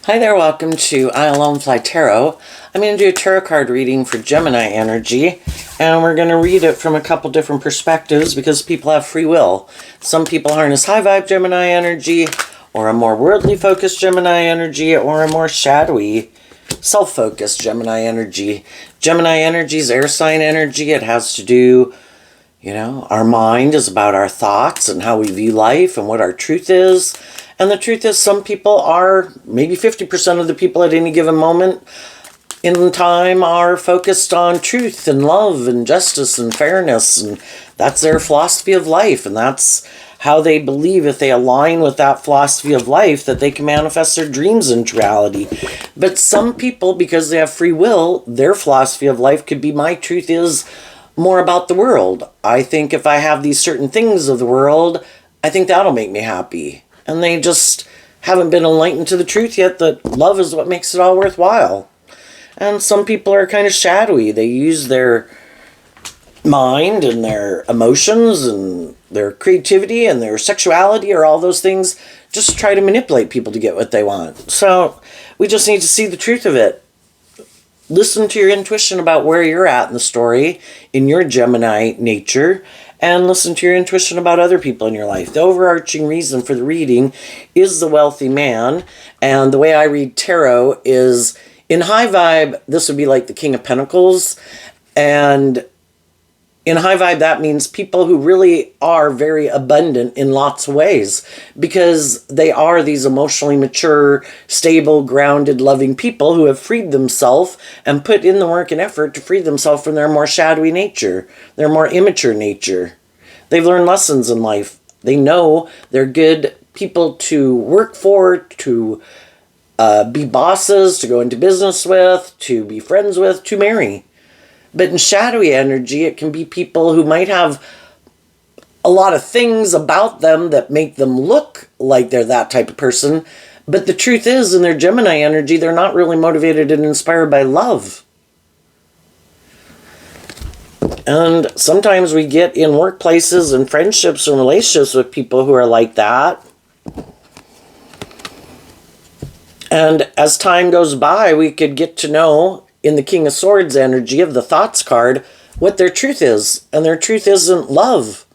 Hi there, welcome to I Alone Fly Tarot. I'm going to do a tarot card reading for Gemini energy, and we're going to read it from a couple different perspectives because people have free will. Some people harness high vibe Gemini energy, or a more worldly focused Gemini energy, or a more shadowy, self-focused Gemini energy. Gemini energy is air sign energy. It has to do, our mind is about our thoughts and how we view life and what our truth is. And the truth is, some people are, maybe 50% of the people at any given moment in time are focused on truth and love and justice and fairness. And that's their philosophy of life. And that's how they believe, if they align with that philosophy of life, that they can manifest their dreams into reality. But some people, because they have free will, their philosophy of life could be, my truth is more about the world. I think if I have these certain things of the world, I think that'll make me happy. And they just haven't been enlightened to the truth yet that love is what makes it all worthwhile. And some people are kind of shadowy. They use their mind and their emotions and their creativity and their sexuality, or all those things, just to try to manipulate people to get what they want. So we just need to see the truth of it. Listen to your intuition about where you're at in the story, in your Gemini nature, and listen to your intuition about other people in your life. The overarching reason for the reading is the wealthy man. And the way I read tarot is, in high vibe, this would be like the King of Pentacles. And in high vibe, that means people who really are very abundant in lots of ways, because they are these emotionally mature, stable, grounded, loving people who have freed themselves and put in the work and effort to free themselves from their more shadowy nature, their more immature nature. They've learned lessons in life. They know they're good people to work for, to be bosses, to go into business with, to be friends with, to marry. But in shadowy energy, it can be people who might have a lot of things about them that make them look like they're that type of person. But the truth is, in their Gemini energy, they're not really motivated and inspired by love. And sometimes we get in workplaces and friendships and relationships with people who are like that. And as time goes by, we could get to know, in the King of Swords energy of the Thoughts card, what their truth is. And their truth isn't love.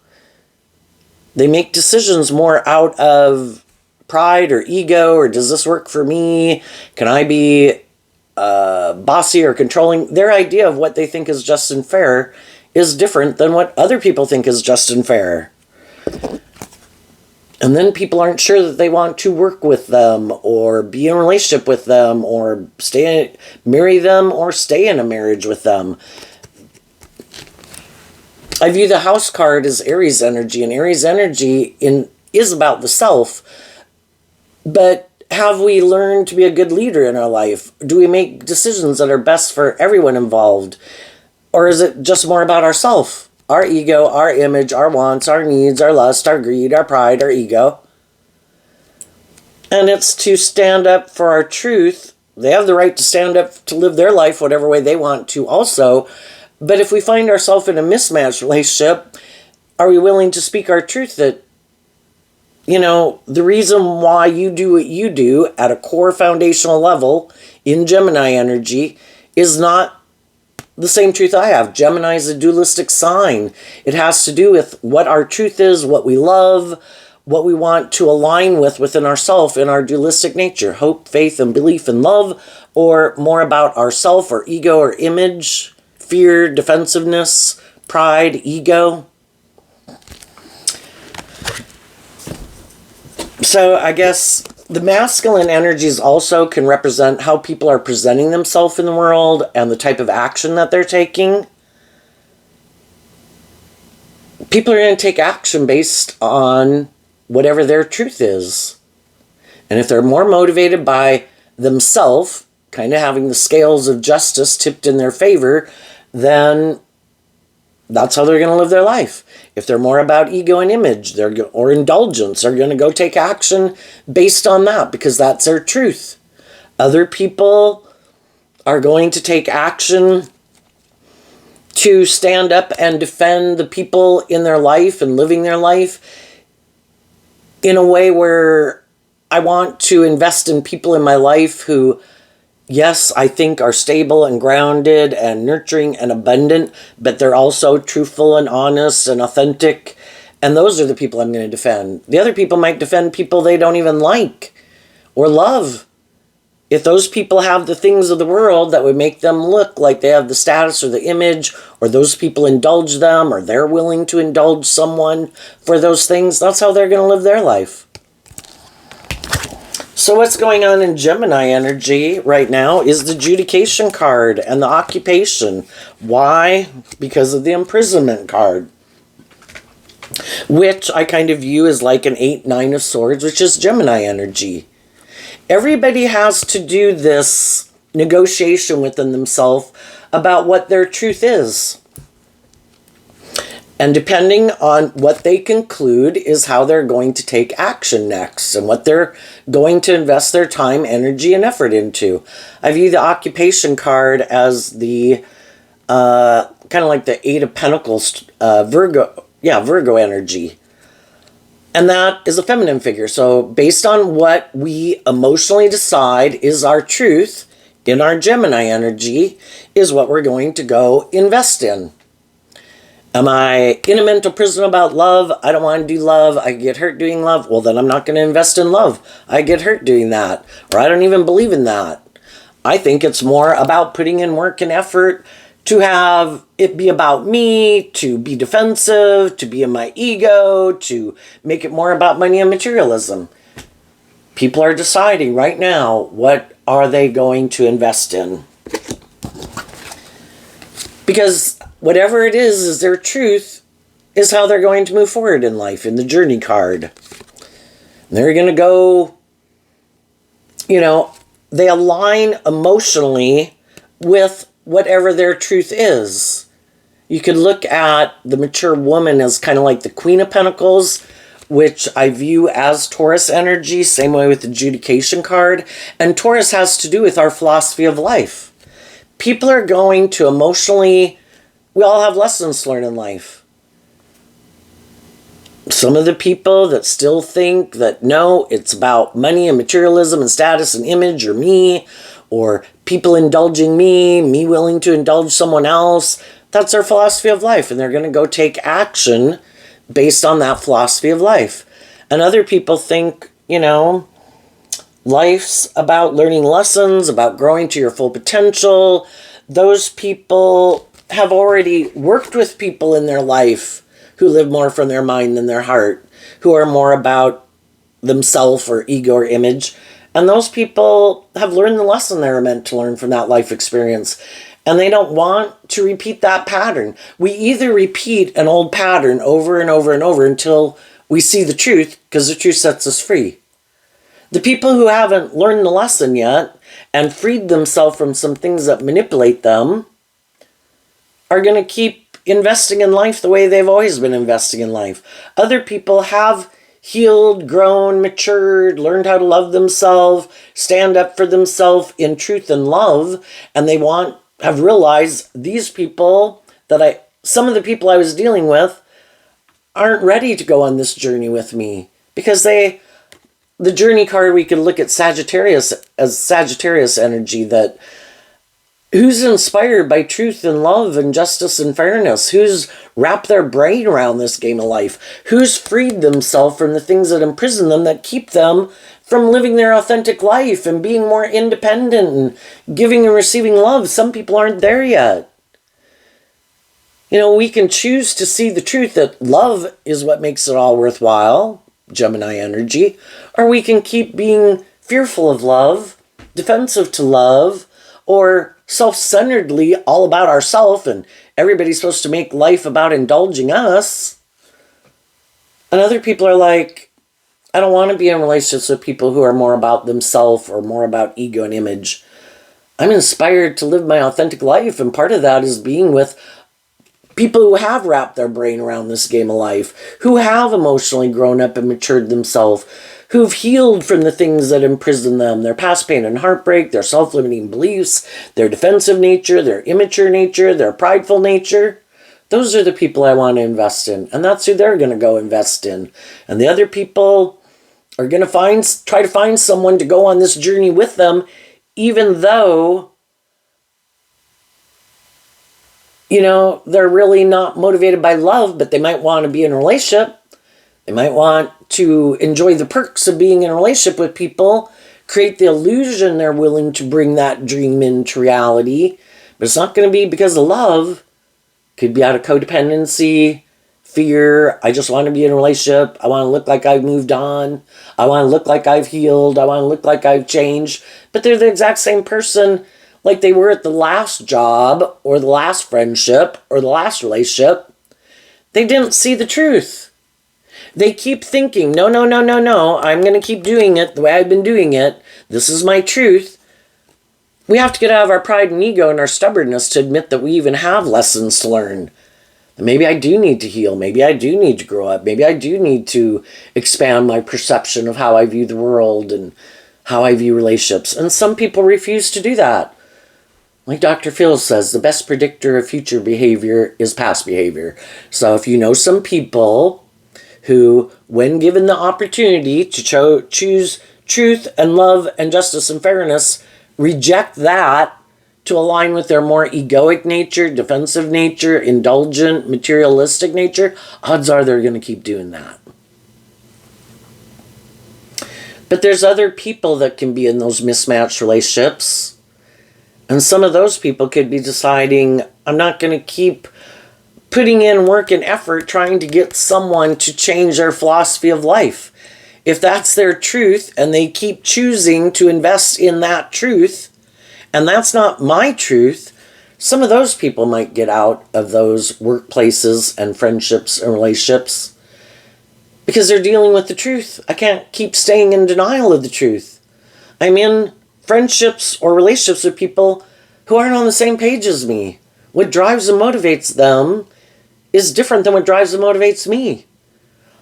They make decisions more out of pride or ego, or does this work for me? Can I be bossy or controlling? Their idea of what they think is just and fair is different than what other people think is just and fair. And then people aren't sure that they want to work with them or be in a relationship with them or marry them or stay in a marriage with them. I view the House card as Aries energy, and Aries energy is about the self. But have we learned to be a good leader in our life? Do we make decisions that are best for everyone involved? Or is it just more about ourselves? Our ego, our image, our wants, our needs, our lust, our greed, our pride, our ego. And it's to stand up for our truth. They have the right to stand up to live their life whatever way they want to also. But if we find ourselves in a mismatched relationship, are we willing to speak our truth that, the reason why you do what you do at a core foundational level in Gemini energy is not the same truth I have. Gemini is a dualistic sign. It has to do with what our truth is, what we love, what we want to align with within ourselves in our dualistic nature. Hope, faith, and belief in love, or more about ourself or ego or image, fear, defensiveness, pride, ego. So I guess the masculine energies also can represent how people are presenting themselves in the world and the type of action that they're taking. People are going to take action based on whatever their truth is. And if they're more motivated by themselves, kind of having the scales of justice tipped in their favor, then that's how they're going to live their life. If they're more about ego and image or indulgence, they're going to go take action based on that because that's their truth. Other people are going to take action to stand up and defend the people in their life and living their life in a way where I want to invest in people in my life who, yes, I think are stable and grounded and nurturing and abundant, but they're also truthful and honest and authentic. And those are the people I'm going to defend. The other people might defend people they don't even like or love. If those people have the things of the world that would make them look like they have the status or the image, or those people indulge them, or they're willing to indulge someone for those things, that's how they're going to live their life. So what's going on in Gemini energy right now is the adjudication card and the occupation. Why? Because of the imprisonment card, which I kind of view as like an 8-9 of swords, which is Gemini energy. Everybody has to do this negotiation within themselves about what their truth is. And depending on what they conclude is how they're going to take action next and what they're going to invest their time, energy, and effort into. I view the occupation card as the kind of like the 8 of Pentacles, Virgo energy. And that is a feminine figure. So based on what we emotionally decide is our truth in our Gemini energy is what we're going to go invest in. Am I in a mental prison about love? I don't want to do love. I get hurt doing love. Well, then I'm not going to invest in love. I get hurt doing that. Or I don't even believe in that. I think it's more about putting in work and effort to have it be about me, to be defensive, to be in my ego, to make it more about money and materialism. People are deciding right now, what are they going to invest in? Because whatever it is their truth, is how they're going to move forward in life, in the journey card. And they're going to go, they align emotionally with whatever their truth is. You could look at the mature woman as kind of like the Queen of Pentacles, which I view as Taurus energy, same way with the adjudication card. And Taurus has to do with our philosophy of life. People are going to emotionally, we all have lessons to learn in life. Some of the people that still think that, no, it's about money and materialism and status and image or me, or people indulging me willing to indulge someone else, that's their philosophy of life. And they're going to go take action based on that philosophy of life. And other people think, life's about learning lessons, about growing to your full potential. Those people have already worked with people in their life who live more from their mind than their heart, who are more about themselves or ego or image. And those people have learned the lesson they were meant to learn from that life experience. And they don't want to repeat that pattern. We either repeat an old pattern over and over and over until we see the truth, because the truth sets us free. The people who haven't learned the lesson yet and freed themselves from some things that manipulate them are going to keep investing in life the way they've always been investing in life. Other people have healed, grown, matured, learned how to love themselves, stand up for themselves in truth and love, and they have realized these people some of the people I was dealing with aren't ready to go on this journey with me, because the journey card, we could look at Sagittarius as Sagittarius energy, that who's inspired by truth and love and justice and fairness? Who's wrapped their brain around this game of life? Who's freed themselves from the things that imprison them, that keep them from living their authentic life and being more independent and giving and receiving love? Some people aren't there yet. We can choose to see the truth that love is what makes it all worthwhile, Gemini energy, or we can keep being fearful of love, defensive to love, or self-centeredly all about ourselves, and everybody's supposed to make life about indulging us. And other people are like, I don't want to be in relationships with people who are more about themselves or more about ego and image. I'm inspired to live my authentic life, and part of that is being with people who have wrapped their brain around this game of life, who have emotionally grown up and matured themselves, who've healed from the things that imprison them, their past pain and heartbreak, their self-limiting beliefs, their defensive nature, their immature nature, their prideful nature. Those are the people I want to invest in, and that's who they're going to go invest in. And the other people are going to try to find someone to go on this journey with them, even though, you know, they're really not motivated by love, but they might want to be in a relationship. They might want to enjoy the perks of being in a relationship with people, create the illusion they're willing to bring that dream into reality, but it's not going to be because of love. Could be out of codependency, fear. I just want to be in a relationship. I want to look like I've moved on. I want to look like I've healed. I want to look like I've changed. But they're the exact same person like they were at the last job or the last friendship or the last relationship. They didn't see the truth. They keep thinking, no, no, no, no, no. I'm going to keep doing it the way I've been doing it. This is my truth. We have to get out of our pride and ego and our stubbornness to admit that we even have lessons to learn. Maybe I do need to heal. Maybe I do need to grow up. Maybe I do need to expand my perception of how I view the world and how I view relationships. And some people refuse to do that. Like Dr. Phil says, the best predictor of future behavior is past behavior. So if you know some people who, when given the opportunity to choose truth and love and justice and fairness, reject that to align with their more egoic nature, defensive nature, indulgent, materialistic nature, odds are they're going to keep doing that. But there's other people that can be in those mismatched relationships. And some of those people could be deciding, I'm not going to keep putting in work and effort trying to get someone to change their philosophy of life. If that's their truth and they keep choosing to invest in that truth, and that's not my truth, some of those people might get out of those workplaces and friendships and relationships because they're dealing with the truth. I can't keep staying in denial of the truth. I'm in friendships or relationships with people who aren't on the same page as me. What drives and motivates them is different than what drives and motivates me.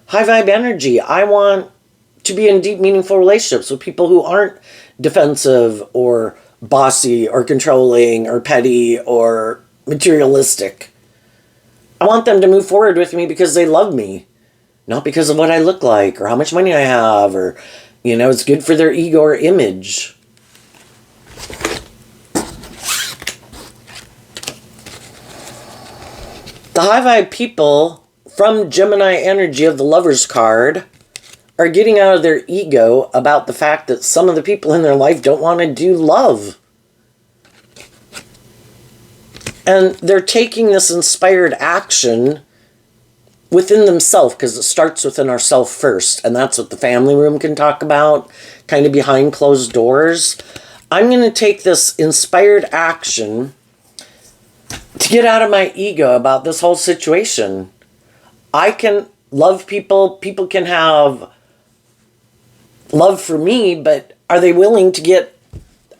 High vibe energy. I want to be in deep, meaningful relationships with people who aren't defensive or bossy or controlling or petty or materialistic. I want them to move forward with me because they love me, not because of what I look like or how much money I have or, you know, it's good for their ego or image. The high vibe people from Gemini energy of the Lover's card are getting out of their ego about the fact that some of the people in their life don't want to do love. And they're taking this inspired action within themselves because it starts within ourselves first. And that's what the family room can talk about, kind of behind closed doors. I'm going to take this inspired action to get out of my ego about this whole situation. I can love people. People can have love for me, but are they willing to get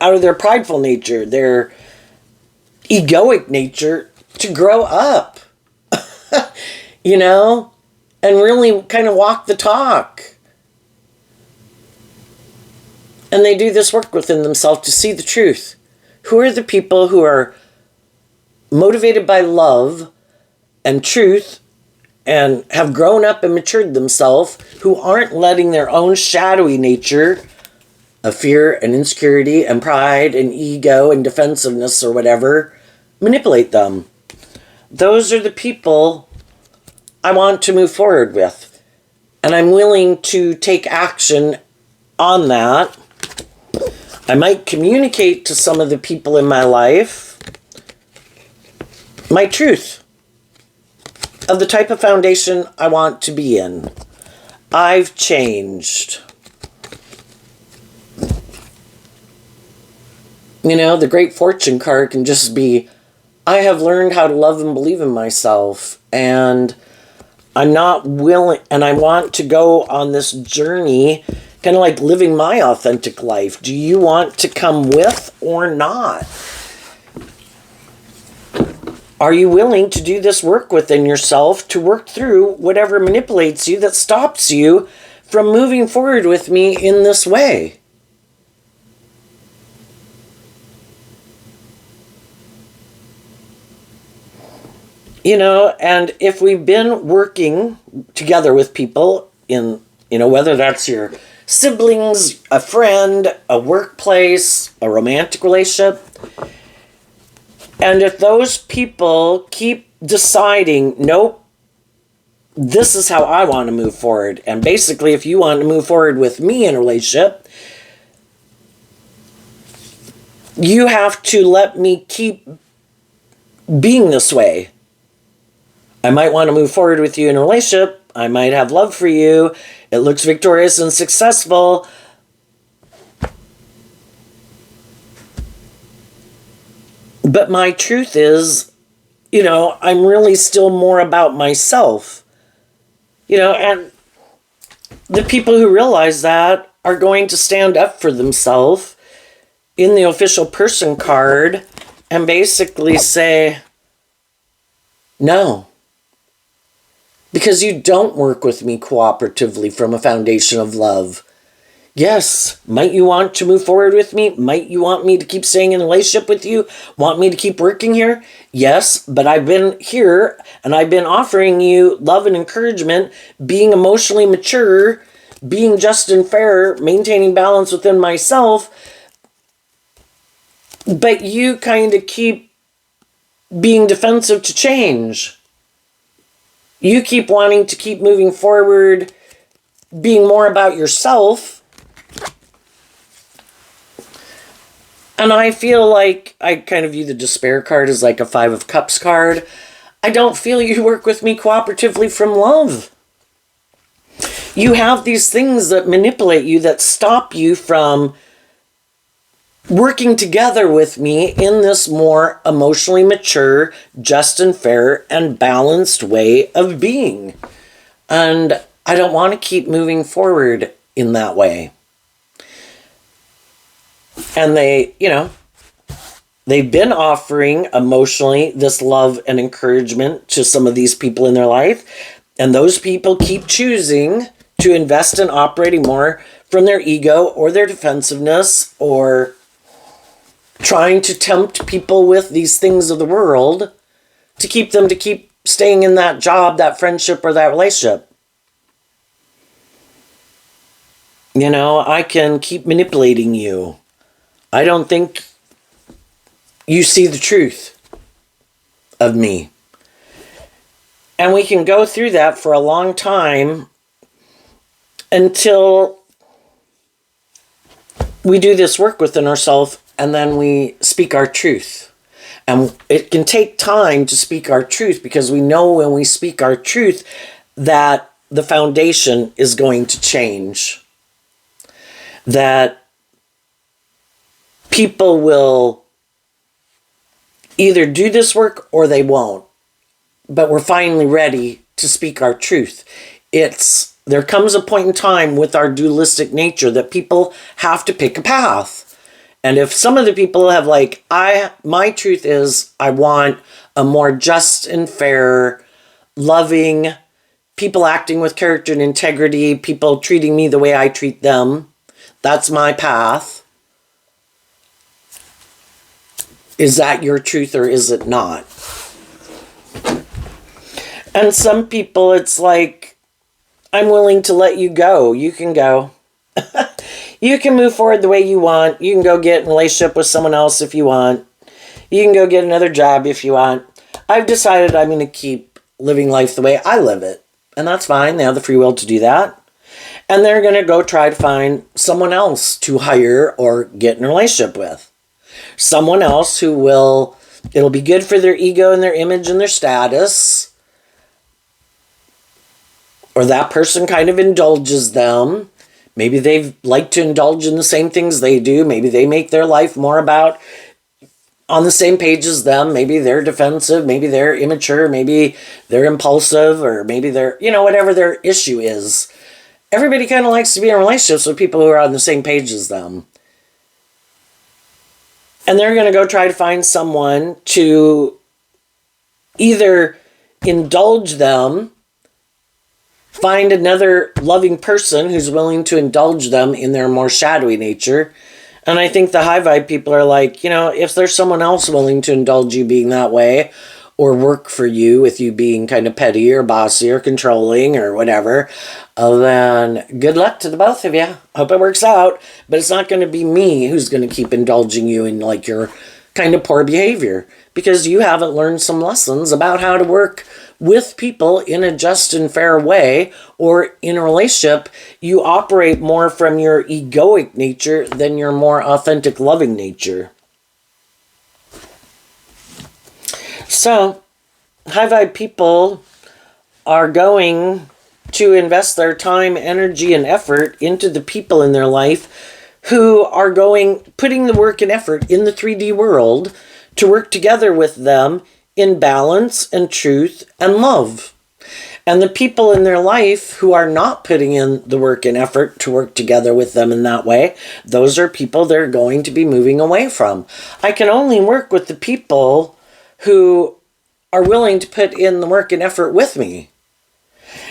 out of their prideful nature, their egoic nature, to grow up? You know? And really kind of walk the talk. And they do this work within themselves to see the truth. Who are the people who are motivated by love and truth and have grown up and matured themselves, who aren't letting their own shadowy nature of fear and insecurity and pride and ego and defensiveness or whatever manipulate them? Those are the people I want to move forward with. And I'm willing to take action on that. I might communicate to some of the people in my life my truth of the type of foundation I want to be in. I've changed. You know, the Great Fortune card can just be, I have learned how to love and believe in myself, and I'm not willing, and I want to go on this journey, kind of like living my authentic life. Do you want to come with or not? Are you willing to do this work within yourself to work through whatever manipulates you that stops you from moving forward with me in this way? You know, and if we've been working together with people in, you know, whether that's your siblings, a friend, a workplace, a romantic relationship. And if those people keep deciding, nope, this is how I want to move forward. And basically, if you want to move forward with me in a relationship, you have to let me keep being this way. I might want to move forward with you in a relationship. I might have love for you. It looks victorious and successful. But my truth is, I'm really still more about myself. And the people who realize that are going to stand up for themselves in the official person card and basically say, no. Because you don't work with me cooperatively from a foundation of love. Yes, might you want to move forward with me? Might you want me to keep staying in a relationship with you? Want me to keep working here? Yes, but I've been here and I've been offering you love and encouragement, being emotionally mature, being just and fair, maintaining balance within myself. But you kind of keep being defensive to change. You keep wanting to keep moving forward, being more about yourself. And I feel like I kind of view the despair card as like a 5 of Cups card. I don't feel you work with me cooperatively from love. You have these things that manipulate you, that stop you from working together with me in this more emotionally mature, just and fair, and balanced way of being. And I don't want to keep moving forward in that way. And they've been offering emotionally this love and encouragement to some of these people in their life. And those people keep choosing to invest in operating more from their ego or their defensiveness, or trying to tempt people with these things of the world to keep them to keep staying in that job, that friendship, or that relationship. I can keep manipulating you. I don't think you see the truth of me. And we can go through that for a long time until we do this work within ourselves and then we speak our truth. And it can take time to speak our truth, because we know when we speak our truth that the foundation is going to change. That people will either do this work or they won't. But we're finally ready to speak our truth. There comes a point in time with our dualistic nature that people have to pick a path. And if some of the people have my truth is I want a more just and fair, loving, people acting with character and integrity, people treating me the way I treat them. That's my path. Is that your truth or is it not? And some people, it's like, I'm willing to let you go. You can go. You can move forward the way you want. You can go get in a relationship with someone else if you want. You can go get another job if you want. I've decided I'm going to keep living life the way I live it. And that's fine. They have the free will to do that. And they're going to go try to find someone else to hire or get in a relationship with. Someone else it'll be good for their ego and their image and their status. Or that person kind of indulges them. Maybe they like to indulge in the same things they do. Maybe they make their life more about on the same page as them. Maybe they're defensive. Maybe they're immature. Maybe they're impulsive. Or maybe they're, whatever their issue is. Everybody kind of likes to be in relationships with people who are on the same page as them. And they're going to go try to find someone to either indulge them, find another loving person who's willing to indulge them in their more shadowy nature. And I think the high vibe people are like, if there's someone else willing to indulge you being that way, or work for you, with you being kind of petty or bossy or controlling or whatever, then good luck to the both of you. Hope it works out. But it's not going to be me who's going to keep indulging you in like your kind of poor behavior, because you haven't learned some lessons about how to work with people in a just and fair way, or in a relationship, you operate more from your egoic nature than your more authentic, loving nature. So, high vibe people are going to invest their time, energy, and effort into the people in their life who are putting the work and effort in the 3D world to work together with them in balance and truth and love. And the people in their life who are not putting in the work and effort to work together with them in that way, those are people they're going to be moving away from. I can only work with the people who are willing to put in the work and effort with me.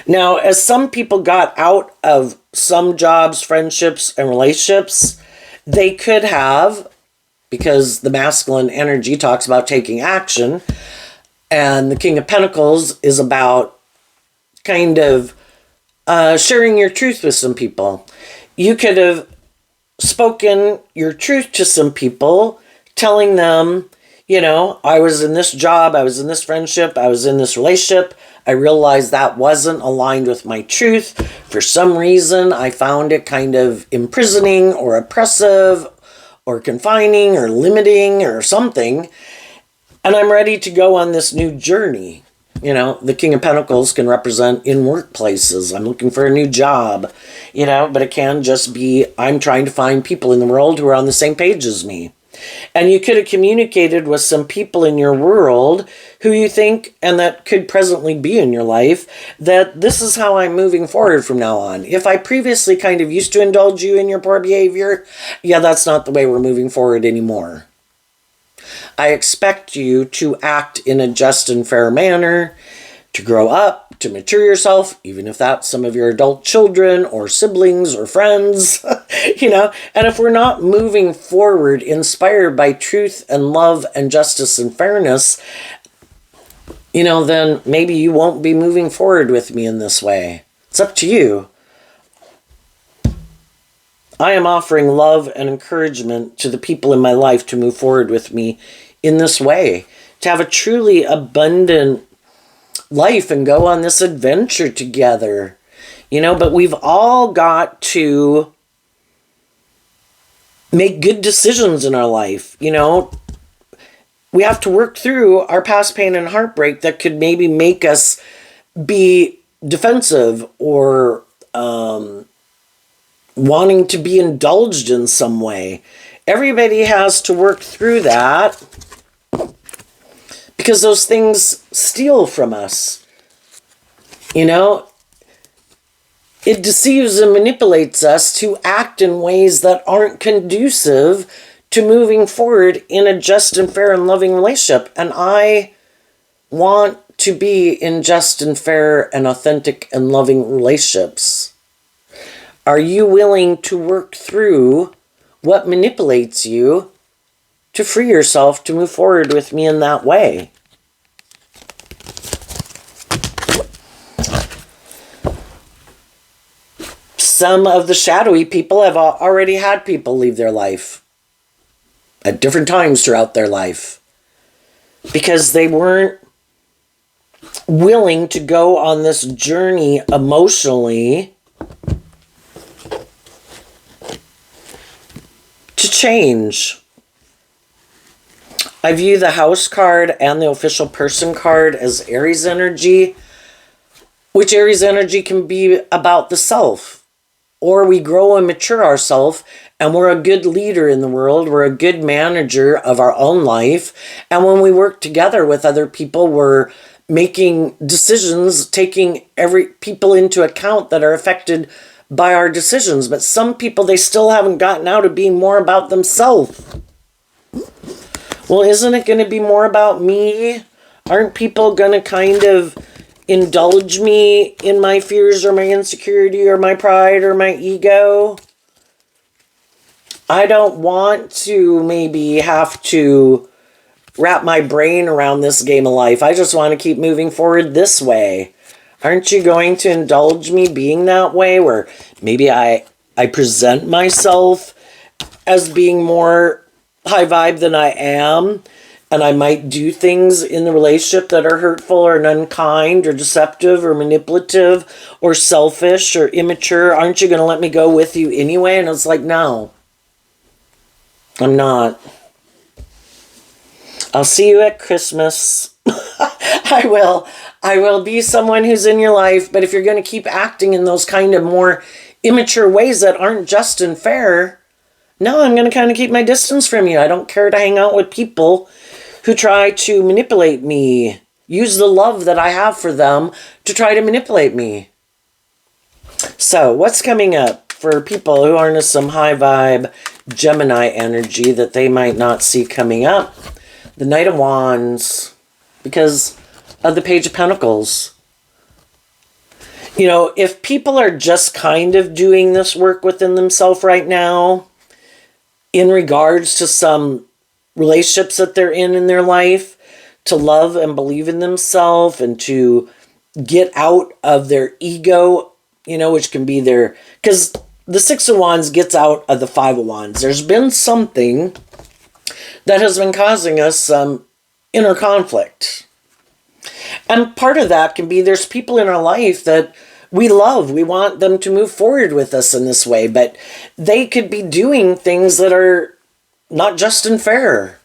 Now, as some people got out of some jobs, friendships, and relationships, they could have, because the masculine energy talks about taking action, and the King of Pentacles is about kind of sharing your truth with some people. You could have spoken your truth to some people, telling them, you know, I was in this job, I was in this friendship, I was in this relationship. I realized that wasn't aligned with my truth. For some reason, I found it kind of imprisoning or oppressive or confining or limiting or something. And I'm ready to go on this new journey. You know, the King of Pentacles can represent in workplaces. I'm looking for a new job, you know, but it can just be I'm trying to find people in the world who are on the same page as me. And you could have communicated with some people in your world who you think, and that could presently be in your life, that this is how I'm moving forward from now on. If I previously kind of used to indulge you in your poor behavior, yeah, that's not the way we're moving forward anymore. I expect you to act in a just and fair manner, to grow up, to mature yourself, even if that's some of your adult children or siblings or friends, you know. And if we're not moving forward inspired by truth and love and justice and fairness, you know, then maybe you won't be moving forward with me in this way. It's up to you. I am offering love and encouragement to the people in my life to move forward with me in this way, to have a truly abundant life and go on this adventure together, you know. But we've all got to make good decisions in our life, you know. We have to work through our past pain and heartbreak that could maybe make us be defensive or wanting to be indulged in some way. Everybody has to work through that, because those things steal from us. You know, it deceives and manipulates us to act in ways that aren't conducive to moving forward in a just and fair and loving relationship. And I want to be in just and fair and authentic and loving relationships. Are you willing to work through what manipulates you to free yourself to move forward with me in that way? Some of the shadowy people have already had people leave their life at different times throughout their life because they weren't willing to go on this journey emotionally to change. I view the House card and the Official Person card as Aries energy, which Aries energy can be about the self. Or we grow and mature ourselves, and we're a good leader in the world. We're a good manager of our own life. And when we work together with other people, we're making decisions, taking people into account that are affected by our decisions. But some people, they still haven't gotten out of being more about themselves. Well, isn't it going to be more about me? Aren't people going to kind of indulge me in my fears or my insecurity or my pride or my ego? I don't want to maybe have to wrap my brain around this game of life. I just want to keep moving forward this way. Aren't you going to indulge me being that way, where maybe I present myself as being more high vibe than I am, and I might do things in the relationship that are hurtful or unkind or deceptive or manipulative or selfish or immature? Aren't you going to let me go with you anyway? And it's like, no, I'm not. I'll see you at Christmas. I will be someone who's in your life, but if you're going to keep acting in those kind of more immature ways that aren't just and fair, no, I'm going to kind of keep my distance from you. I don't care to hang out with people who try to manipulate me, use the love that I have for them to try to manipulate me. So, what's coming up for people who are in some high vibe Gemini energy that they might not see coming up? The Knight of Wands, because of the Page of Pentacles. You know, if people are just kind of doing this work within themselves right now, in regards to some relationships that they're in their life, to love and believe in themselves and to get out of their ego, you know, which can be their, because the Six of Wands gets out of the Five of Wands. There's been something that has been causing us some inner conflict. And part of that can be there's people in our life that we love. We want them to move forward with us in this way, but they could be doing things that are not just and fair.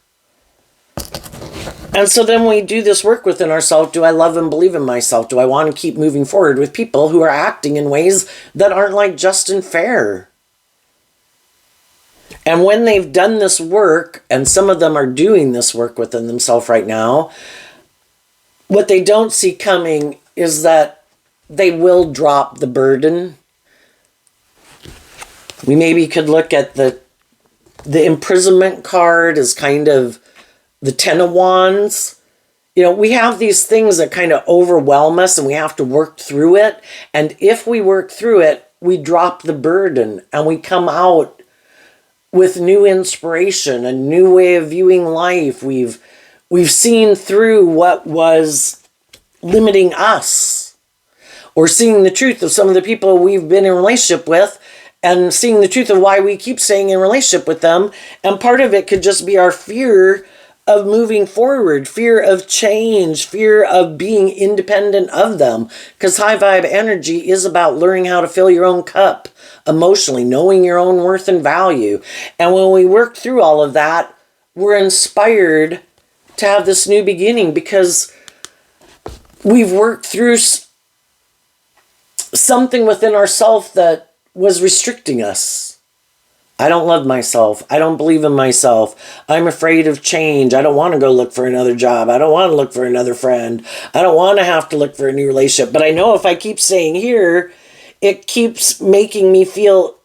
And so then we do this work within ourselves. Do I love and believe in myself? Do I want to keep moving forward with people who are acting in ways that aren't like just and fair? And when they've done this work, and some of them are doing this work within themselves right now, what they don't see coming is that they will drop the burden. We maybe could look at the imprisonment card as kind of the Ten of Wands. You know, we have these things that kind of overwhelm us and we have to work through it. And if we work through it, we drop the burden and we come out with new inspiration, a new way of viewing life. We've seen through what was limiting us, or seeing the truth of some of the people we've been in relationship with, and seeing the truth of why we keep staying in relationship with them. And part of it could just be our fear of moving forward, fear of change, fear of being independent of them. Because high vibe energy is about learning how to fill your own cup emotionally, knowing your own worth and value. And when we work through all of that, we're inspired to have this new beginning because we've worked through something within ourselves that was restricting us. I don't love myself. I don't believe in myself. I'm afraid of change. I don't want to go look for another job. I don't want to look for another friend. I don't want to have to look for a new relationship. But I know if I keep staying here, it keeps making me feel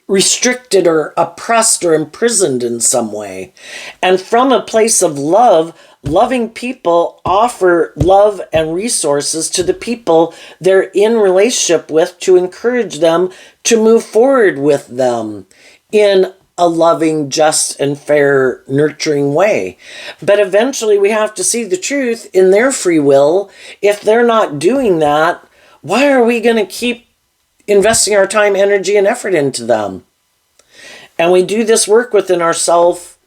restricted or oppressed or imprisoned in some way. And from a place of love, loving people offer love and resources to the people they're in relationship with to encourage them to move forward with them in a loving, just, and fair, nurturing way. But eventually we have to see the truth in their free will. If they're not doing that, why are we going to keep investing our time, energy, and effort into them? And we do this work within ourselves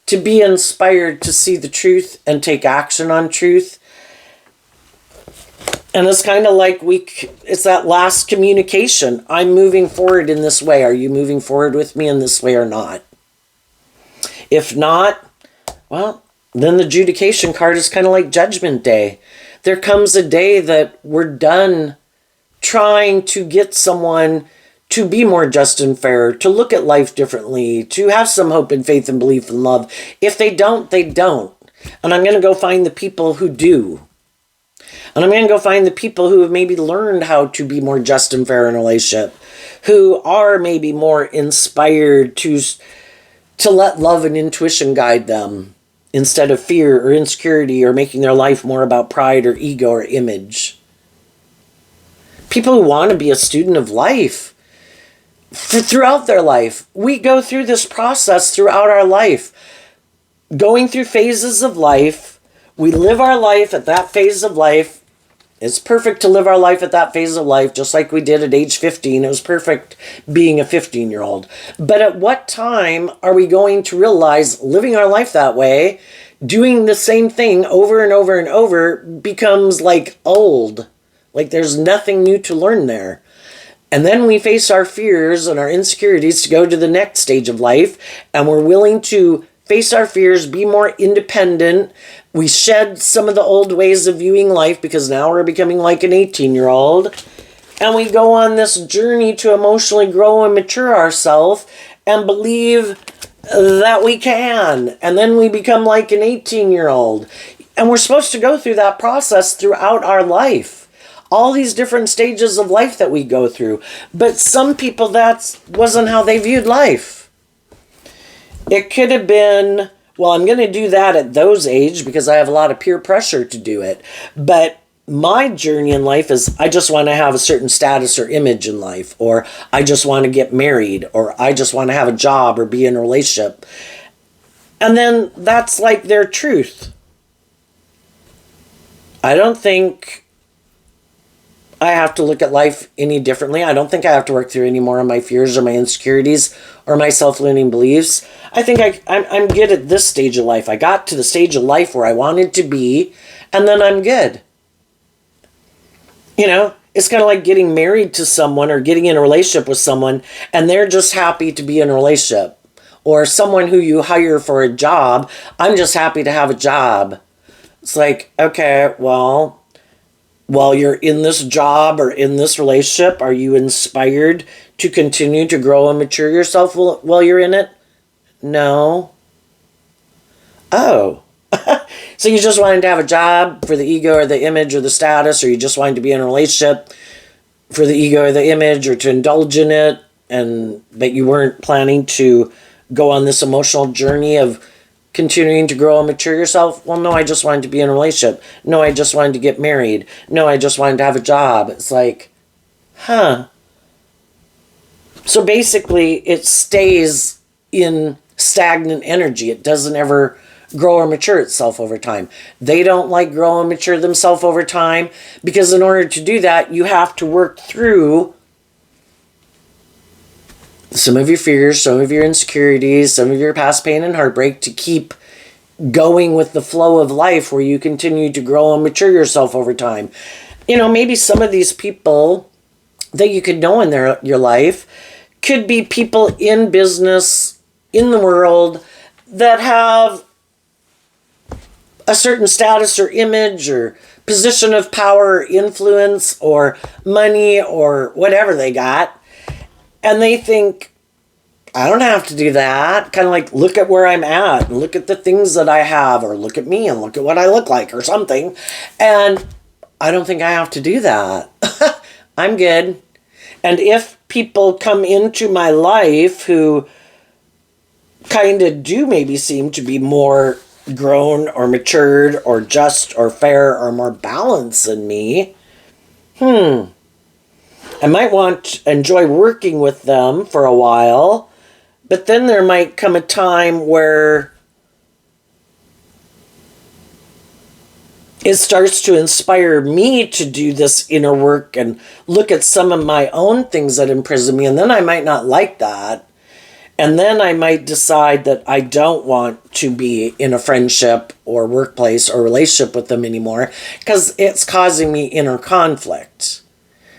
to be inspired to see the truth and take action on truth. And it's kind of like it's that last communication. I'm moving forward in this way. Are you moving forward with me in this way or not? If not, well, then the adjudication card is kind of like Judgment Day. There comes a day that we're done trying to get someone to be more just and fair, to look at life differently, to have some hope and faith and belief and love. If they don't, they don't. And I'm going to go find the people who do. And I'm going to go find the people who have maybe learned how to be more just and fair in a relationship, who are maybe more inspired to let love and intuition guide them instead of fear or insecurity or making their life more about pride or ego or image. People who want to be a student of life throughout their life. We go through this process throughout our life. going through phases of life. We live our life at that phase of life. It's perfect to live our life at that phase of life, just like we did at age 15. It was perfect being a 15-year-old. But at what time are we going to realize living our life that way, doing the same thing over and over and over, becomes like old? Like there's nothing new to learn there. And then we face our fears and our insecurities to go to the next stage of life, and we're willing to face our fears, be more independent. We shed some of the old ways of viewing life because now we're becoming like an 18-year-old. And we go on this journey to emotionally grow and mature ourselves and believe that we can. And then we become like an 18-year-old. And we're supposed to go through that process throughout our life. All these different stages of life that we go through. But some people, that wasn't how they viewed life. It could have been, well, I'm going to do that at those age because I have a lot of peer pressure to do it. But my journey in life is I just want to have a certain status or image in life, or I just want to get married, or I just want to have a job or be in a relationship. And then that's like their truth. I don't think I have to look at life any differently. I don't think I have to work through any more of my fears or my insecurities or my self-limiting beliefs. I think I'm good at this stage of life. I got to the stage of life where I wanted to be, and then I'm good. You know, it's kind of like getting married to someone or getting in a relationship with someone, and they're just happy to be in a relationship. Or someone who you hire for a job, I'm just happy to have a job. It's like, okay, well, while you're in this job or in this relationship, are you inspired to continue to grow and mature yourself while you're in it? No. Oh. So you just wanted to have a job for the ego or the image or the status, or you just wanted to be in a relationship for the ego or the image or to indulge in it, but you weren't planning to go on this emotional journey of continuing to grow and mature yourself? Well, no, I just wanted to be in a relationship. No, I just wanted to get married. No, I just wanted to have a job. It's like, huh. So basically, it stays in stagnant energy. It doesn't ever grow or mature itself over time. They don't like grow and mature themselves over time because in order to do that, you have to work through some of your fears, some of your insecurities, some of your past pain and heartbreak to keep going with the flow of life where you continue to grow and mature yourself over time. You know, maybe some of these people that you could know in your life could be people in business, in the world, that have a certain status or image or position of power or influence or money or whatever they got. And they think, I don't have to do that. Kind of like, look at where I'm at, and look at the things that I have, or look at me and look at what I look like or something. And I don't think I have to do that. I'm good. And if people come into my life who kind of do maybe seem to be more grown or matured or just or fair or more balanced than me, I might enjoy working with them for a while, but then there might come a time where it starts to inspire me to do this inner work and look at some of my own things that imprison me, and then I might not like that. And then I might decide that I don't want to be in a friendship or workplace or relationship with them anymore because it's causing me inner conflict.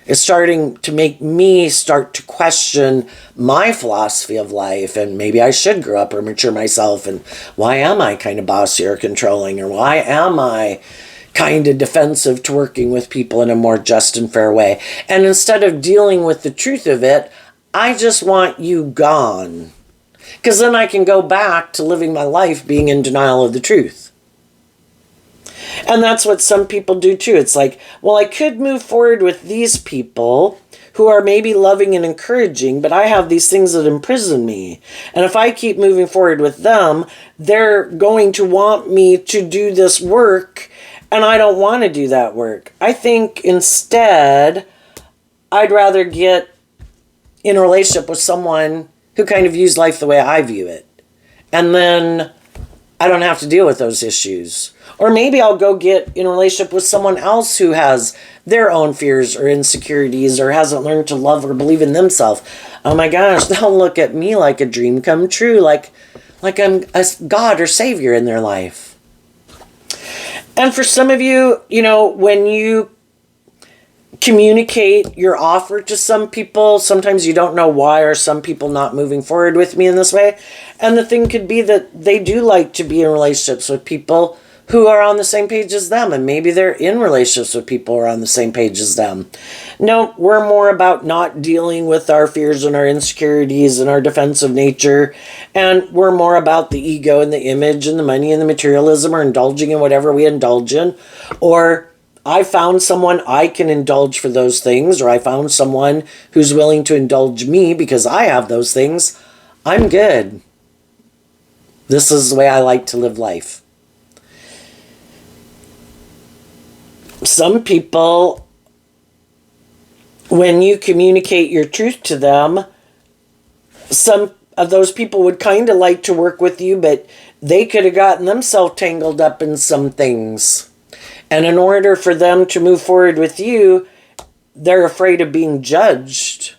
It's starting to make me start to question my philosophy of life, and maybe I should grow up or mature myself, and why am I kind of bossy or controlling, or why am I kind of defensive to working with people in a more just and fair way? And instead of dealing with the truth of it, I just want you gone. Because then I can go back to living my life being in denial of the truth. And that's what some people do too. It's like, well, I could move forward with these people who are maybe loving and encouraging, but I have these things that imprison me. And if I keep moving forward with them, they're going to want me to do this work, and I don't want to do that work. I think instead, I'd rather get in a relationship with someone who kind of views life the way I view it. And then I don't have to deal with those issues. Or maybe I'll go get in a relationship with someone else who has their own fears or insecurities or hasn't learned to love or believe in themselves. Oh my gosh, they'll look at me like a dream come true, like I'm a God or savior in their life. And for some of you, when you communicate your offer to some people, sometimes you don't know why are some people not moving forward with me in this way. And the thing could be that they do like to be in relationships with people who are on the same page as them, and maybe they're in relationships with people who are on the same page as them. No, we're more about not dealing with our fears and our insecurities and our defensive nature, and we're more about the ego and the image and the money and the materialism, or indulging in whatever we indulge in. Or I found someone I can indulge for those things, or I found someone who's willing to indulge me because I have those things. I'm good. This is the way I like to live life. Some people, when you communicate your truth to them, some of those people would kind of like to work with you, but they could have gotten themselves tangled up in some things. And in order for them to move forward with you, they're afraid of being judged.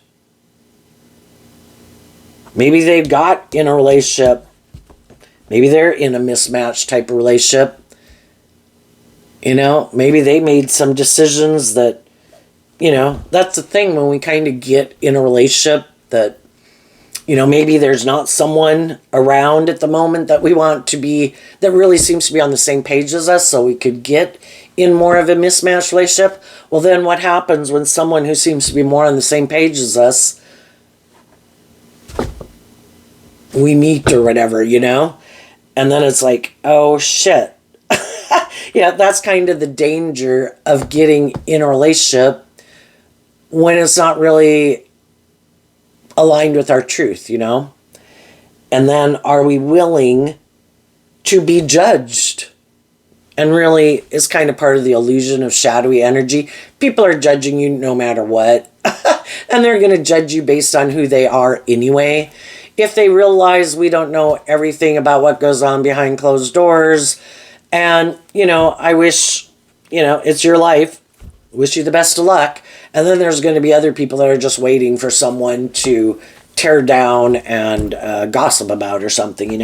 Maybe they've got in a relationship. Maybe they're in a mismatched type of relationship. Maybe they made some decisions that, that's the thing when we kind of get in a relationship that, maybe there's not someone around at the moment that we want to be, that really seems to be on the same page as us, so we could get in more of a mismatched relationship. Well, then what happens when someone who seems to be more on the same page as us, we meet or whatever, and then it's like, oh shit. Yeah, that's kind of the danger of getting in a relationship when it's not really aligned with our truth, And then are we willing to be judged? And really, it's kind of part of the illusion of shadowy energy. People are judging you no matter what. And they're going to judge you based on who they are anyway. If they realize we don't know everything about what goes on behind closed doors. And, I wish, it's your life. Wish you the best of luck. And then there's going to be other people that are just waiting for someone to tear down and gossip about or something,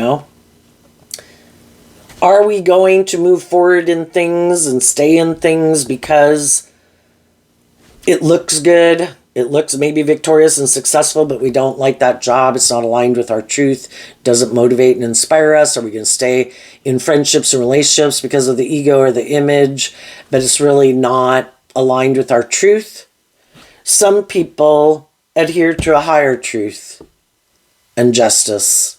Are we going to move forward in things and stay in things because it looks good? It looks maybe victorious and successful, but we don't like that job. It's not aligned with our truth. Doesn't motivate and inspire us. Are we going to stay in friendships and relationships because of the ego or the image, but it's really not aligned with our truth? Some people adhere to a higher truth and justice.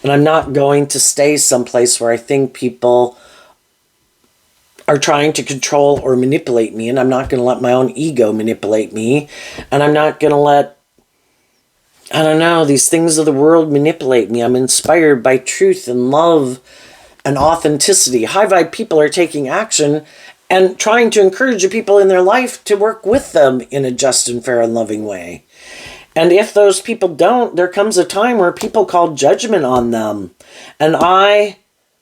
And I'm not going to stay someplace where I think people are trying to control or manipulate me, and I'm not going to let my own ego manipulate me, and I'm not going to let, these things of the world manipulate me. I'm inspired by truth and love and authenticity. High vibe people are taking action and trying to encourage the people in their life to work with them in a just and fair and loving way. And if those people don't, there comes a time where people call judgment on them. And I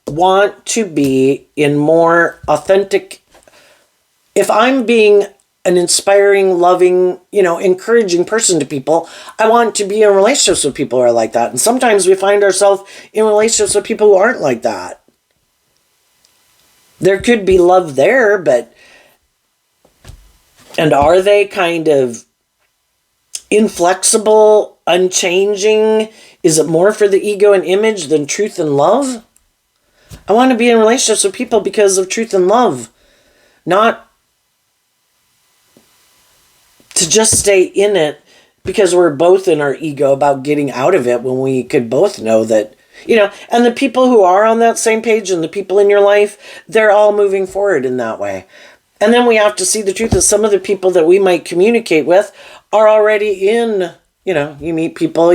want to be in more authentic. If I'm being an inspiring, loving, encouraging person to people, I want to be in relationships with people who are like that. And sometimes we find ourselves in relationships with people who aren't like that. There could be love there, and are they kind of inflexible, unchanging? Is it more for the ego and image than truth and love? I want to be in relationships with people because of truth and love, not to just stay in it because we're both in our ego about getting out of it when we could both know that, and the people who are on that same page and the people in your life, they're all moving forward in that way. And then we have to see the truth that some of the people that we might communicate with are already in, you meet people,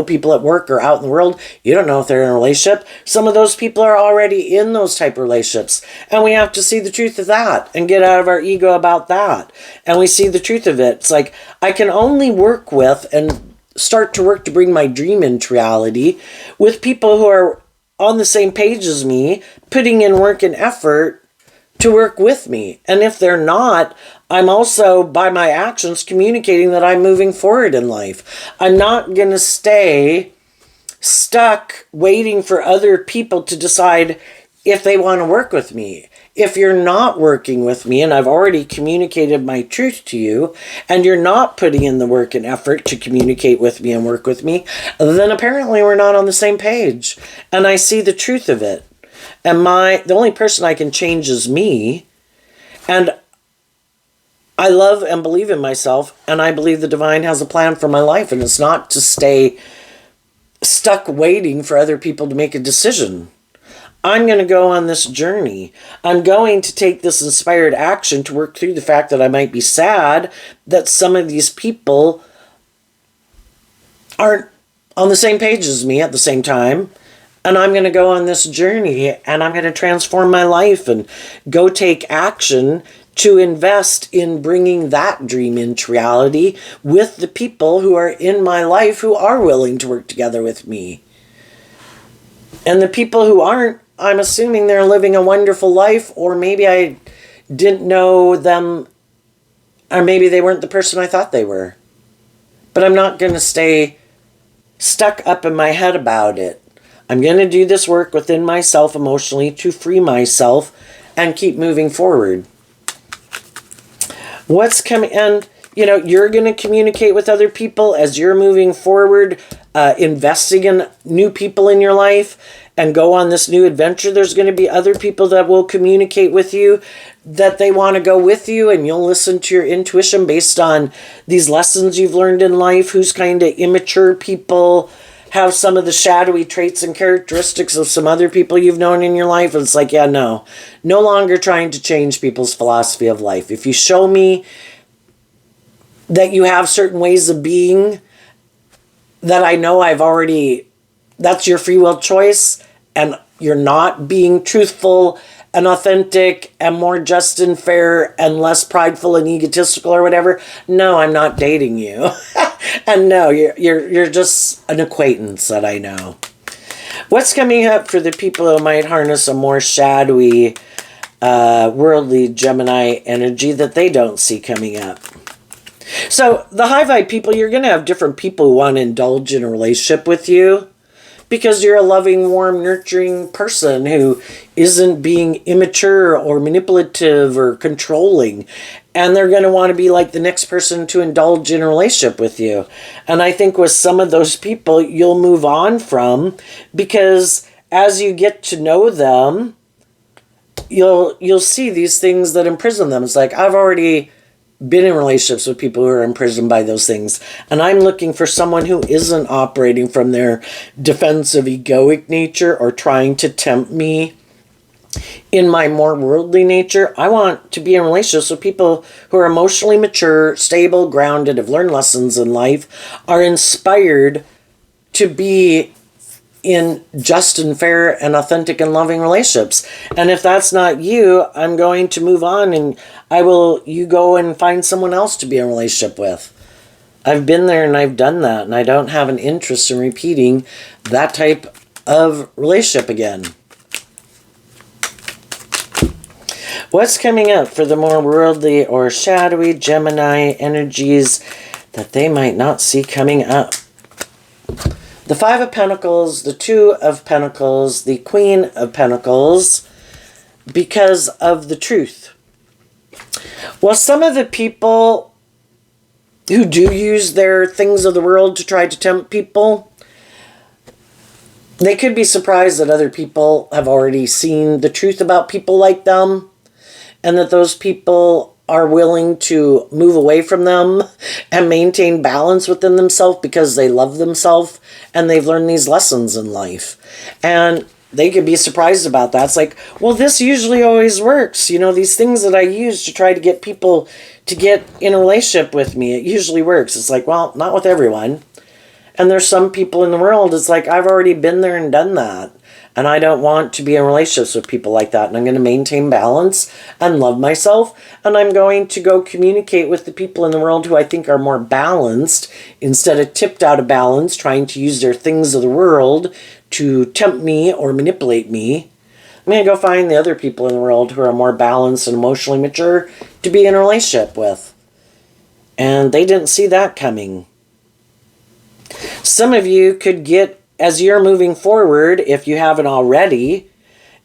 people at work or out in the world, you don't know if they're in a relationship. Some of those people are already in those type of relationships. And we have to see the truth of that and get out of our ego about that. And we see the truth of it. It's like, I can only work with and start to work to bring my dream into reality with people who are on the same page as me, putting in work and effort to work with me. And if they're not, I'm also, by my actions, communicating that I'm moving forward in life. I'm not going to stay stuck waiting for other people to decide if they want to work with me. If you're not working with me and I've already communicated my truth to you and you're not putting in the work and effort to communicate with me and work with me, then apparently we're not on the same page. And I see the truth of it. And the only person I can change is me. And I love and believe in myself, and I believe the divine has a plan for my life, and it's not to stay stuck waiting for other people to make a decision. I'm going to go on this journey. I'm going to take this inspired action to work through the fact that I might be sad that some of these people aren't on the same page as me at the same time. And I'm going to go on this journey and I'm going to transform my life and go take action to invest in bringing that dream into reality with the people who are in my life who are willing to work together with me. And the people who aren't, I'm assuming they're living a wonderful life, or maybe I didn't know them, or maybe they weren't the person I thought they were. But I'm not going to stay stuck up in my head about it. I'm going to do this work within myself emotionally to free myself and keep moving forward. What's coming, and you're going to communicate with other people as you're moving forward, investing in new people in your life and go on this new adventure. There's going to be other people that will communicate with you that they want to go with you, and you'll listen to your intuition based on these lessons you've learned in life. Who's kind of immature people have some of the shadowy traits and characteristics of some other people you've known in your life. And it's like, no longer trying to change people's philosophy of life. If you show me that you have certain ways of being that I know that's your free will choice, and you're not being truthful and authentic and more just and fair and less prideful and egotistical or whatever, no, I'm not dating you. And no, you're just an acquaintance that I know. What's coming up for the people who might harness a more shadowy, worldly Gemini energy that they don't see coming up? So the high vibe people, you're going to have different people who want to indulge in a relationship with you because you're a loving, warm, nurturing person who isn't being immature or manipulative or controlling. And they're going to want to be like the next person to indulge in a relationship with you. And I think with some of those people, you'll move on from, because as you get to know them, you'll see these things that imprison them. It's like, I've already been in relationships with people who are imprisoned by those things, and I'm looking for someone who isn't operating from their defensive egoic nature or trying to tempt me in my more worldly nature. I want to be in relationships with people who are emotionally mature, stable, grounded, have learned lessons in life, are inspired to be in just and fair and authentic and loving relationships. And if that's not you, I'm going to move on, and you go and find someone else to be in a relationship with. I've been there and I've done that, and I don't have an interest in repeating that type of relationship again. What's coming up for the more worldly or shadowy Gemini energies that they might not see coming up? The Five of Pentacles, the Two of Pentacles, the Queen of Pentacles, because of the truth. Well, some of the people who do use their things of the world to try to tempt people, they could be surprised that other people have already seen the truth about people like them, and that those people are willing to move away from them and maintain balance within themselves because they love themselves and they've learned these lessons in life. And they could be surprised about that. It's like, well, this usually always works. These things that I use to try to get people to get in a relationship with me, it usually works. It's like, well, not with everyone. And there's some people in the world, it's like, I've already been there and done that. And I don't want to be in relationships with people like that. And I'm going to maintain balance and love myself. And I'm going to go communicate with the people in the world who I think are more balanced, instead of tipped out of balance, trying to use their things of the world to tempt me or manipulate me. I'm going to go find the other people in the world who are more balanced and emotionally mature to be in a relationship with. And they didn't see that coming. Some of you could get, as you're moving forward, if you haven't already,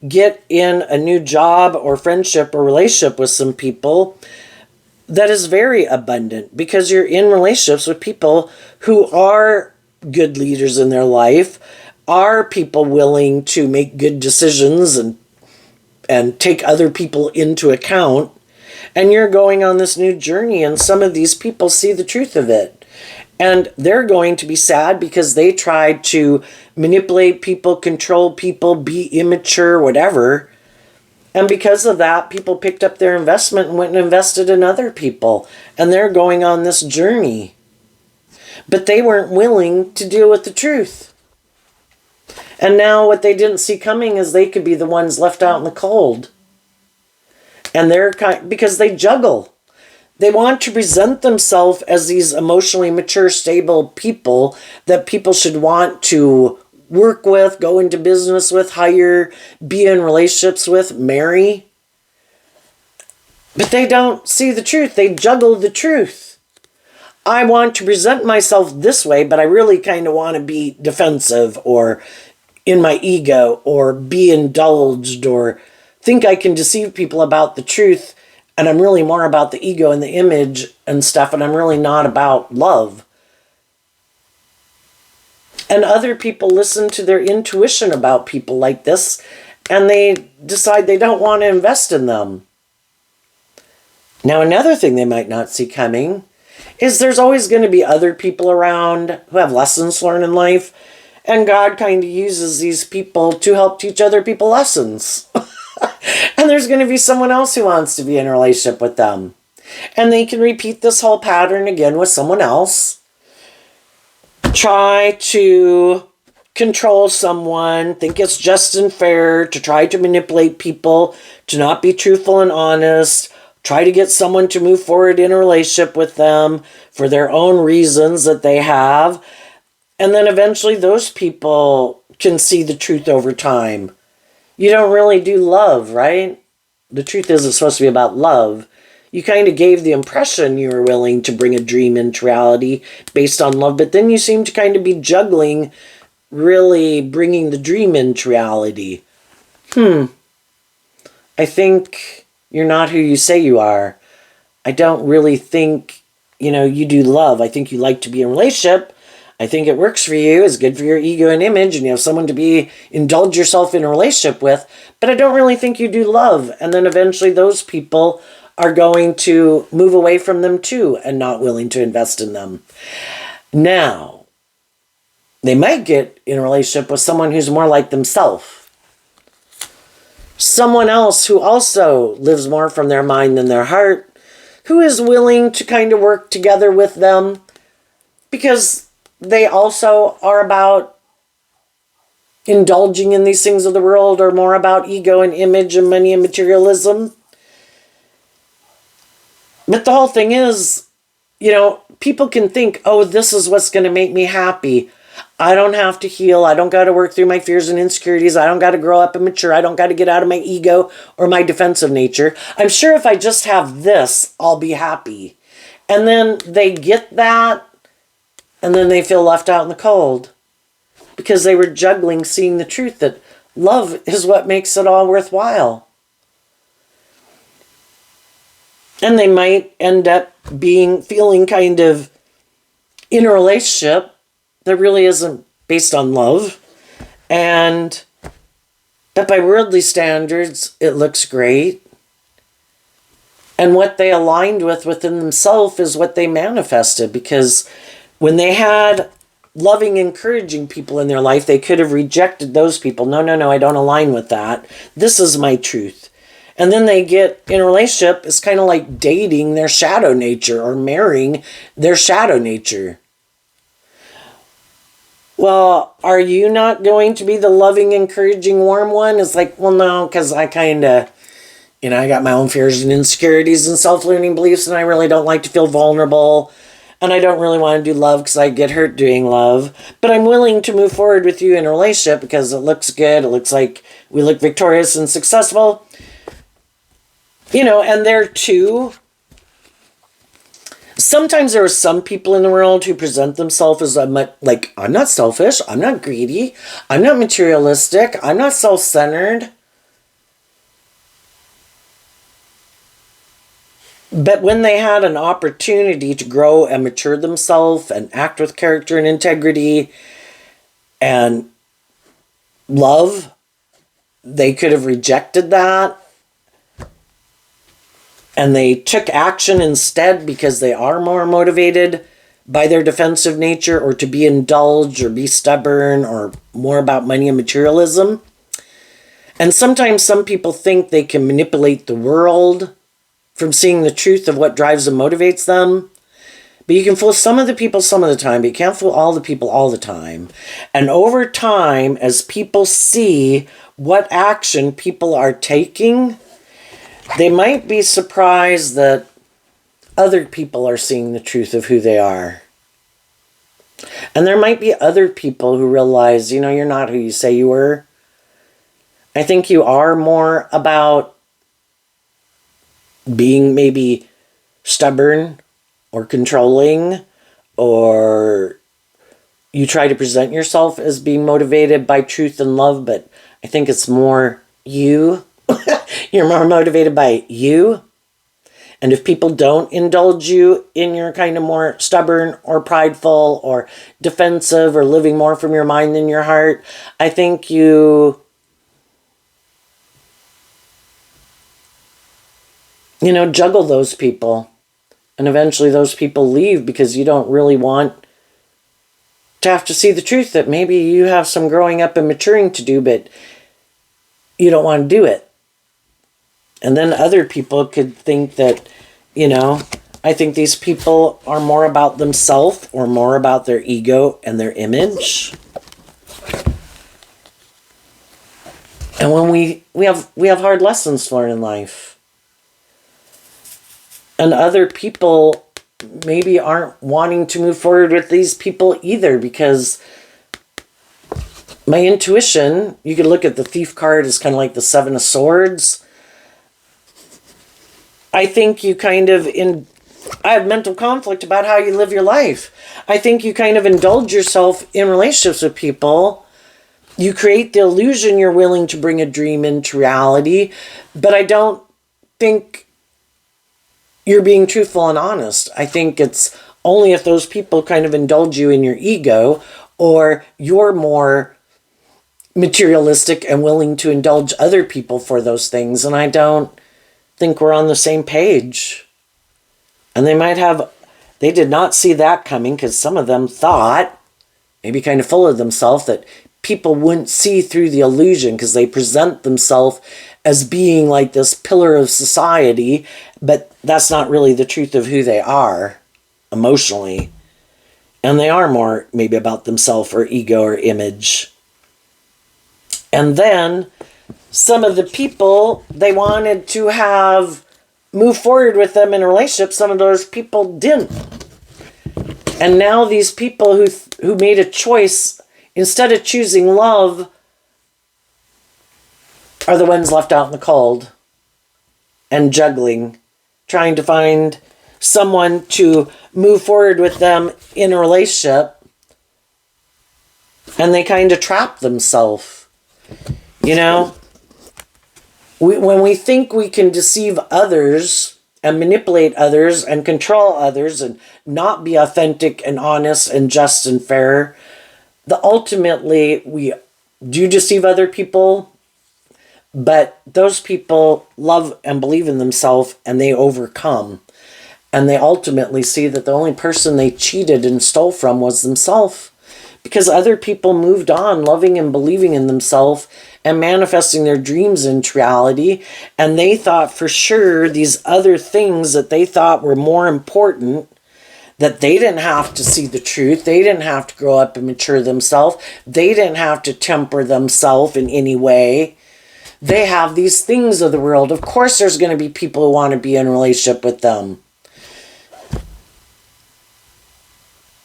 get in a new job or friendship or relationship with some people that is very abundant, because you're in relationships with people who are good leaders in their life, are people willing to make good decisions and take other people into account. And you're going on this new journey, and some of these people see the truth of it. And they're going to be sad because they tried to manipulate people, control people, be immature, whatever. And because of that, people picked up their investment and went and invested in other people. And they're going on this journey. But they weren't willing to deal with the truth. And now what they didn't see coming is they could be the ones left out in the cold. And because they juggle. They want to present themselves as these emotionally mature, stable people that people should want to work with, go into business with, hire, be in relationships with, marry. But they don't see the truth. They juggle the truth. I want to present myself this way, but I really kind of want to be defensive or in my ego or be indulged or think I can deceive people about the truth. And I'm really more about the ego and the image and stuff, and I'm really not about love. And other people listen to their intuition about people like this, and they decide they don't want to invest in them. Now, another thing they might not see coming is there's always going to be other people around who have lessons to learn in life, and God kind of uses these people to help teach other people lessons. And there's going to be someone else who wants to be in a relationship with them. And they can repeat this whole pattern again with someone else. Try to control someone, think it's just and fair, to try to manipulate people, to not be truthful and honest, try to get someone to move forward in a relationship with them for their own reasons that they have. And then eventually those people can see the truth over time. You don't really do love, right? The truth is it's supposed to be about love. You kind of gave the impression you were willing to bring a dream into reality based on love, but then you seem to kind of be juggling really bringing the dream into reality. I think you're not who you say you are. I don't really think, you do love. I think you like to be in a relationship. I think it works for you, it's good for your ego and image, and you have someone to indulge yourself in a relationship with, but I don't really think you do love. And then eventually those people are going to move away from them too and not willing to invest in them. Now, they might get in a relationship with someone who's more like themselves. Someone else who also lives more from their mind than their heart, who is willing to kind of work together with them because they also are about indulging in these things of the world, or more about ego and image and money and materialism. But the whole thing is, people can think, oh, this is what's going to make me happy. I don't have to heal. I don't got to work through my fears and insecurities. I don't got to grow up and mature. I don't got to get out of my ego or my defensive nature. I'm sure if I just have this, I'll be happy. And then they get that, and then they feel left out in the cold because they were juggling seeing the truth that love is what makes it all worthwhile. And they might end up feeling kind of in a relationship that really isn't based on love. And that by worldly standards, it looks great. And what they aligned with within themselves is what they manifested, because when they had loving, encouraging people in their life, they could have rejected those people. No, I don't align with that. This is my truth. And then they get in a relationship. It's kind of like dating their shadow nature or marrying their shadow nature. Well, are you not going to be the loving, encouraging, warm one? It's like, well, no, because I kind of, I got my own fears and insecurities and self-limiting beliefs, and I really don't like to feel vulnerable. And I don't really want to do love because I get hurt doing love. But I'm willing to move forward with you in a relationship because it looks good. It looks like we look victorious and successful. And there too, sometimes there are some people in the world who present themselves as like, I'm not selfish, I'm not greedy, I'm not materialistic, I'm not self-centered. But when they had an opportunity to grow and mature themselves and act with character and integrity and love, they could have rejected that. And they took action instead because they are more motivated by their defensive nature or to be indulged or be stubborn or more about money and materialism. And sometimes some people think they can manipulate the world from seeing the truth of what drives and motivates them. But you can fool some of the people some of the time, but you can't fool all the people all the time. And over time, as people see what action people are taking, they might be surprised that other people are seeing the truth of who they are. And there might be other people who realize, you're not who you say you were. I think you are more about being maybe stubborn or controlling, or you try to present yourself as being motivated by truth and love, but I think it's more you. You're more motivated by you. And if people don't indulge you in your kind of more stubborn or prideful or defensive or living more from your mind than your heart, I think you juggle those people. And eventually those people leave because you don't really want to have to see the truth that maybe you have some growing up and maturing to do, but you don't want to do it. And then other people could think that, I think these people are more about themselves or more about their ego and their image. And when we have hard lessons to learn in life. And other people maybe aren't wanting to move forward with these people either, because my intuition, you could look at the Thief card as kind of like the Seven of Swords. I think you I have mental conflict about how you live your life. I think you kind of indulge yourself in relationships with people. You create the illusion you're willing to bring a dream into reality, but I don't think you're being truthful and honest. I think it's only if those people kind of indulge you in your ego, or you're more materialistic and willing to indulge other people for those things. And I don't think we're on the same page. And they did not see that coming, because some of them thought, maybe kind of full of themselves, that people wouldn't see through the illusion because they present themselves as being like this pillar of society, but that's not really the truth of who they are emotionally. And they are more maybe about themselves or ego or image. And then some of the people they wanted to move forward with them in a relationship, some of those people didn't. And now these people who made a choice, instead of choosing love, are the ones left out in the cold and juggling, trying to find someone to move forward with them in a relationship, and they kind of trap themselves. When we think we can deceive others and manipulate others and control others and not be authentic and honest and just and fair, ultimately we do deceive other people. But those people love and believe in themselves, and they overcome. And they ultimately see that the only person they cheated and stole from was themselves. Because other people moved on loving and believing in themselves and manifesting their dreams into reality. And they thought for sure these other things that they thought were more important, that they didn't have to see the truth. They didn't have to grow up and mature themselves. They didn't have to temper themselves in any way. They have these things of the world. Of course, there's going to be people who want to be in a relationship with them.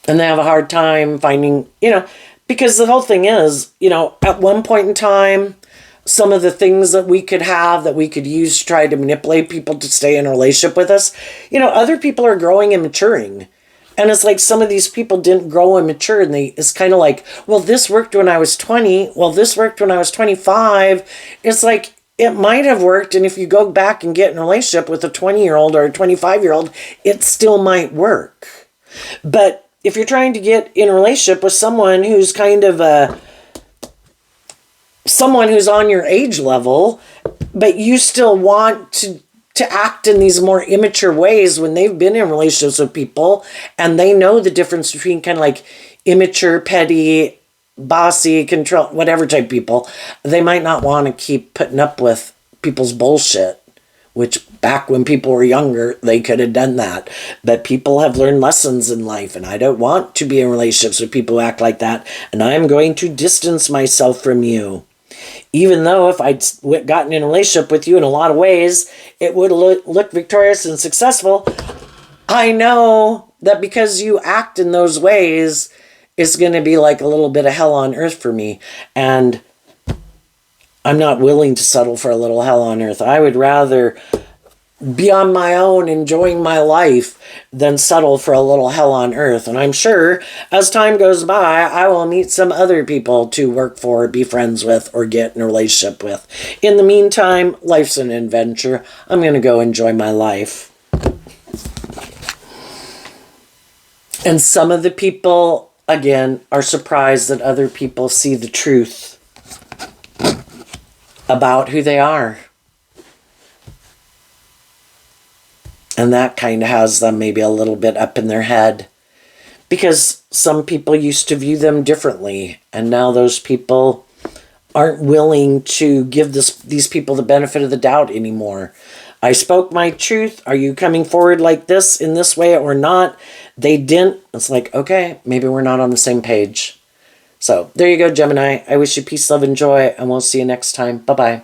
And they have a hard time finding, because the whole thing is, at one point in time, some of the things that we could have, that we could use to try to manipulate people to stay in a relationship with us, other people are growing and maturing. And it's like some of these people didn't grow and mature, and it's kind of like, well, this worked when I was 20. Well, this worked when I was 25. It's like, it might have worked, and if you go back and get in a relationship with a 20-year-old or a 25-year-old, it still might work. But if you're trying to get in a relationship with someone who's kind of someone who's on your age level, but you still want to act in these more immature ways when they've been in relationships with people and they know the difference between kind of like immature, petty, bossy, control, whatever type people, they might not want to keep putting up with people's bullshit, which back when people were younger, they could have done that. But people have learned lessons in life, and I don't want to be in relationships with people who act like that, and I'm going to distance myself from you. Even though if I'd gotten in a relationship with you in a lot of ways, it would look victorious and successful. I know that because you act in those ways, it's going to be like a little bit of hell on earth for me. And I'm not willing to settle for a little hell on earth. I would rather be on my own, enjoying my life, than settle for a little hell on earth. And I'm sure as time goes by, I will meet some other people to work for, be friends with, or get in a relationship with. In the meantime, life's an adventure. I'm going to go enjoy my life. And some of the people, again, are surprised that other people see the truth about who they are. And that kind of has them maybe a little bit up in their head. Because some people used to view them differently. And now those people aren't willing to give these people the benefit of the doubt anymore. I spoke my truth. Are you coming forward like this, in this way, or not? They didn't. It's like, okay, maybe we're not on the same page. So there you go, Gemini. I wish you peace, love, and joy. And we'll see you next time. Bye-bye.